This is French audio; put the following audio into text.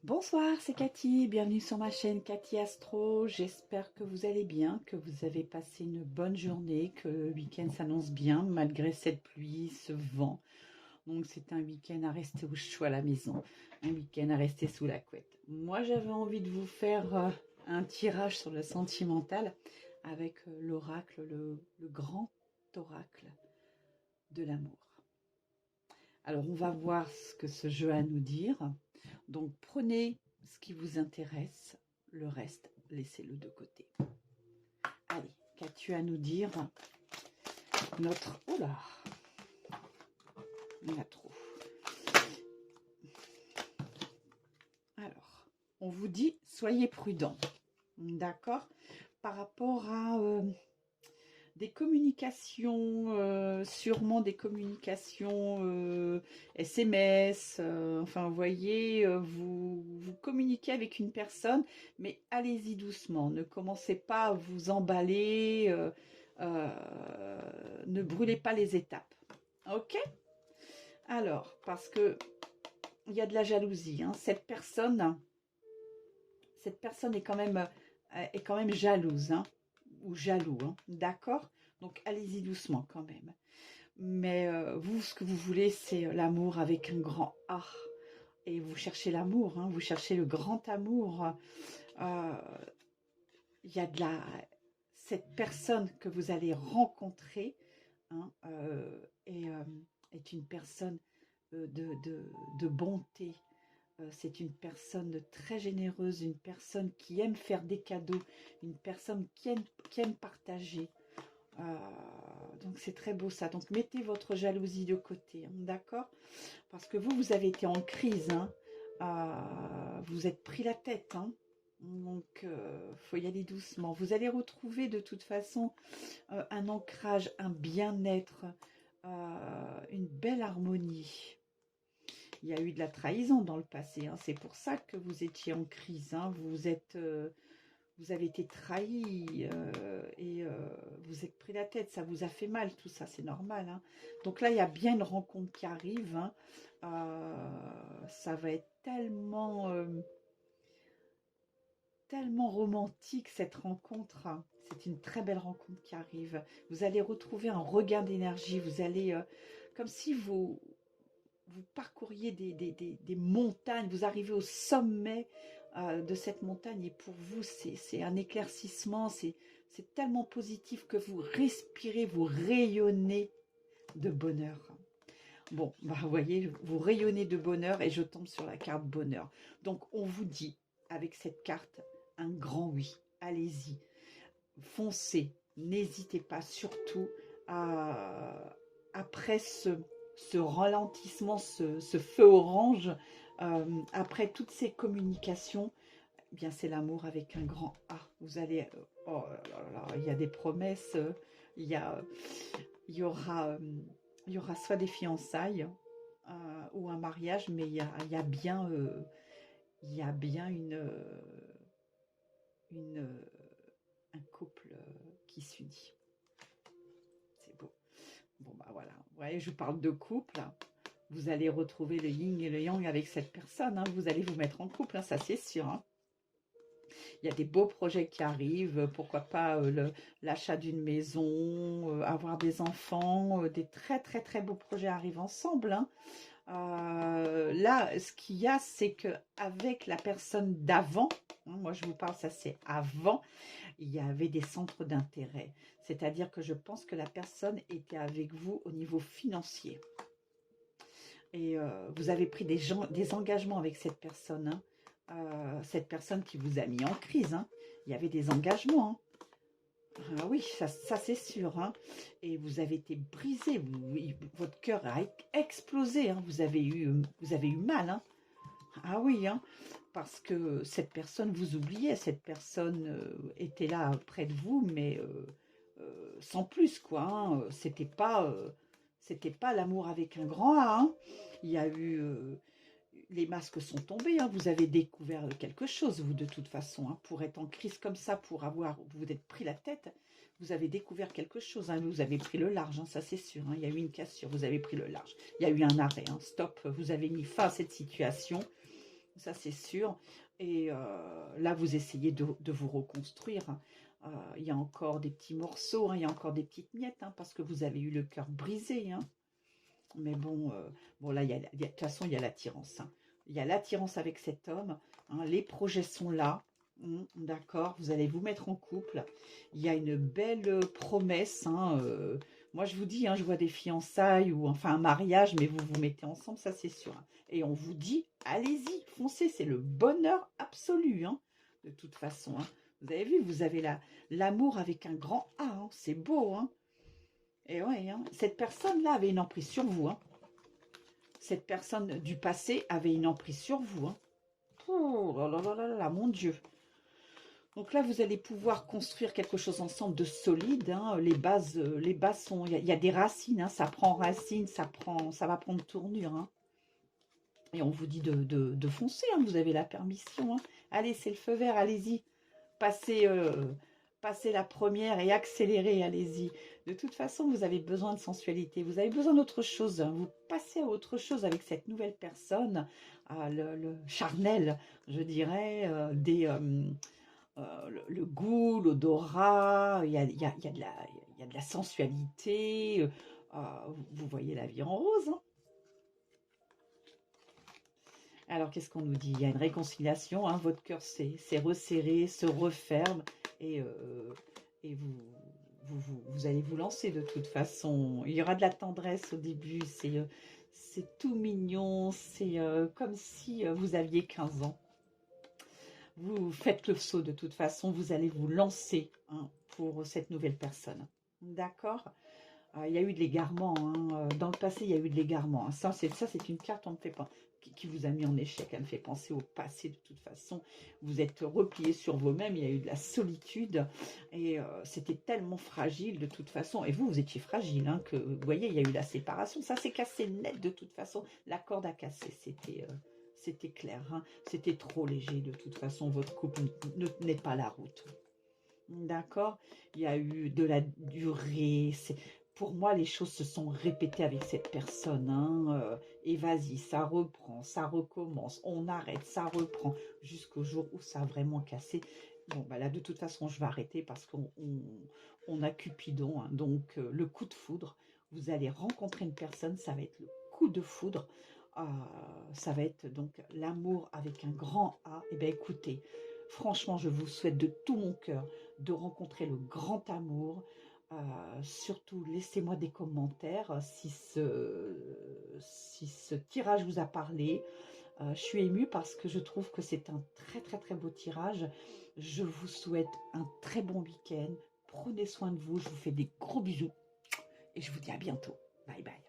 Bonsoir, c'est Cathy, bienvenue sur ma chaîne Cathy Astro. J'espère que vous allez bien, que vous avez passé une bonne journée, que le week-end s'annonce bien malgré cette pluie, ce vent. Donc c'est un week-end à rester au chaud à la maison, un week-end à rester sous la couette. Moi j'avais envie de vous faire un tirage sur le sentimental avec l'oracle, le grand oracle de l'amour. Alors on va voir ce que ce jeu a à nous dire. Donc prenez ce qui vous intéresse, le reste, laissez-le de côté. Allez, qu'as-tu à nous dire notre... Oh là, il y en a trop. Alors, on vous dit, soyez prudents, d'accord? Par rapport à des communications, sûrement des communications SMS, enfin vous voyez, vous communiquez avec une personne, mais allez-y doucement, ne commencez pas à vous emballer, euh, ne brûlez pas les étapes, ok? Alors, parce que il y a de la jalousie, hein. Cette personne est quand même jalouse, hein, ou jaloux, hein, d'accord? Donc allez-y doucement quand même. Mais vous, ce que vous voulez, c'est l'amour avec un grand A. Et vous cherchez l'amour, hein, vous cherchez le grand amour. Euh, Il y a de la... Cette personne que vous allez rencontrer, hein, est une personne de bonté. C'est une personne très généreuse, une personne qui aime faire des cadeaux, une personne qui aime partager. Euh, donc c'est très beau ça. Donc mettez votre jalousie de côté, hein, d'accord? Parce que vous avez été en crise, hein. Vous êtes pris la tête, hein. Donc faut y aller doucement. Vous allez retrouver de toute façon un ancrage, un bien-être, une belle harmonie. Il y a eu de la trahison dans le passé, hein. C'est pour ça que vous étiez en crise, hein. Vous avez été trahi et vous êtes pris la tête. Ça vous a fait mal, tout ça, c'est normal, hein. Donc là, il y a bien une rencontre qui arrive, hein. Ça va être tellement romantique cette rencontre, hein. C'est une très belle rencontre qui arrive. Vous allez retrouver un regain d'énergie. Vous allez, comme si vous parcouriez des montagnes, vous arrivez au sommet de cette montagne et pour vous, c'est un éclaircissement, c'est tellement positif que vous respirez, vous rayonnez de bonheur. Bon, bah, vous voyez, vous rayonnez de bonheur et je tombe sur la carte bonheur. Donc, on vous dit, avec cette carte, un grand oui. Allez-y, foncez, n'hésitez pas surtout après ce ralentissement, ce feu orange, après toutes ces communications, eh bien c'est l'amour avec un grand A. Vous allez, oh là là, il y a des promesses, il y a, il y aura, il y aura soit des fiançailles ou un mariage, mais il y a bien une, un couple qui s'unit. C'est beau. Bon, bah voilà. Vous voyez, je parle de couple. Vous allez retrouver le yin et le yang avec cette personne, hein. Vous allez vous mettre en couple, hein, ça c'est sûr, hein. Il y a des beaux projets qui arrivent. Pourquoi pas l'achat d'une maison, avoir des enfants. Des très, très, très beaux projets arrivent ensemble, hein. Là, ce qu'il y a, c'est qu'avec la personne d'avant, hein, moi je vous parle, ça c'est avant, il y avait des centres d'intérêt. C'est-à-dire que je pense que la personne était avec vous au niveau financier. Et vous avez pris des engagements avec cette personne, hein. Cette personne qui vous a mis en crise, hein. Il y avait des engagements, hein. Ah oui, ça c'est sûr, hein. Et vous avez été brisé, votre cœur a explosé, hein. Vous avez eu mal, hein. Ah oui, hein, parce que cette personne vous oubliait, cette personne était là près de vous, mais sans plus, quoi, hein. C'était pas l'amour avec un grand A, hein. Il y a eu... les masques sont tombés, hein. Vous avez découvert quelque chose, vous, de toute façon, hein. Pour être en crise comme ça, vous êtes pris la tête, vous avez découvert quelque chose, hein. Vous avez pris le large, hein, ça c'est sûr, hein. Il y a eu une cassure, vous avez pris le large. Il y a eu un arrêt, hein. Stop, vous avez mis fin à cette situation. ça c'est sûr. Et là, vous essayez de vous reconstruire. Hein. Il y a encore des petits morceaux, hein, il y a encore des petites miettes, hein, parce que vous avez eu le cœur brisé. Hein. Mais bon, bon là, de toute façon, il y a l'attirance. Hein. Il y a l'attirance avec cet homme. Hein, les projets sont là. D'accord, vous allez vous mettre en couple. Il y a une belle promesse. Hein, moi, je vous dis, hein, je vois des fiançailles ou enfin un mariage, mais vous vous mettez ensemble, ça c'est sûr. Hein. Et on vous dit, allez-y, foncez, c'est le bonheur absolu. Hein, de toute façon. Hein. Vous avez vu, vous avez l'amour avec un grand A. Hein, c'est beau. Hein. Et ouais, hein, cette personne-là avait une emprise sur vous. Hein. Cette personne du passé avait une emprise sur vous. Hein. Oh là là là là là, mon Dieu. Donc là, vous allez pouvoir construire quelque chose ensemble de solide. Hein. Les bases sont... Il y a des racines. Hein. Ça prend racine, ça va prendre tournure. Hein. Et on vous dit de foncer. Hein. Vous avez la permission. Hein. Allez, c'est le feu vert. Allez-y. Passez, passez la première et accélérez. Allez-y. De toute façon, vous avez besoin de sensualité. Vous avez besoin d'autre chose. Hein. Vous passez à autre chose avec cette nouvelle personne. Le charnel, je dirais. Le goût, l'odorat, il y a de la sensualité. Vous voyez la vie en rose. Hein. Alors, qu'est-ce qu'on nous dit? Il y a une réconciliation. Hein, votre cœur s'est resserré, se referme. Et, vous allez vous lancer de toute façon. Il y aura de la tendresse au début. C'est tout mignon. C'est comme si vous aviez 15 ans. Vous faites le saut de toute façon, vous allez vous lancer hein, pour cette nouvelle personne. D'accord. Il y a eu de l'égarement. Hein. Dans le passé, il y a eu de l'égarement. Hein. Ça, c'est une carte, on me fait pas, qui vous a mis en échec. Elle me fait penser au passé de toute façon. Vous êtes replié sur vous-même. Il y a eu de la solitude. Et c'était tellement fragile de toute façon. Et vous étiez fragile. Hein, que, vous voyez, il y a eu la séparation. Ça s'est cassé net de toute façon. La corde a cassé. C'était clair, hein. C'était trop léger de toute façon, votre couple ne tenait pas la route. D'accord. Il y a eu de la durée. Pour moi, les choses se sont répétées avec cette personne. Hein. Et vas-y, ça reprend, ça recommence, on arrête, ça reprend, jusqu'au jour où ça a vraiment cassé. Bon, bah là, de toute façon, je vais arrêter parce qu'on a Cupidon. Hein. Donc, le coup de foudre, vous allez rencontrer une personne, ça va être le coup de foudre. Ça va être donc l'amour avec un grand A. Eh bien, écoutez, franchement, je vous souhaite de tout mon cœur de rencontrer le grand amour. Surtout, laissez-moi des commentaires si ce tirage vous a parlé. Je suis émue parce que je trouve que c'est un très très très beau tirage. Je vous souhaite un très bon week-end. Prenez soin de vous. Je vous fais des gros bisous et je vous dis à bientôt. Bye bye.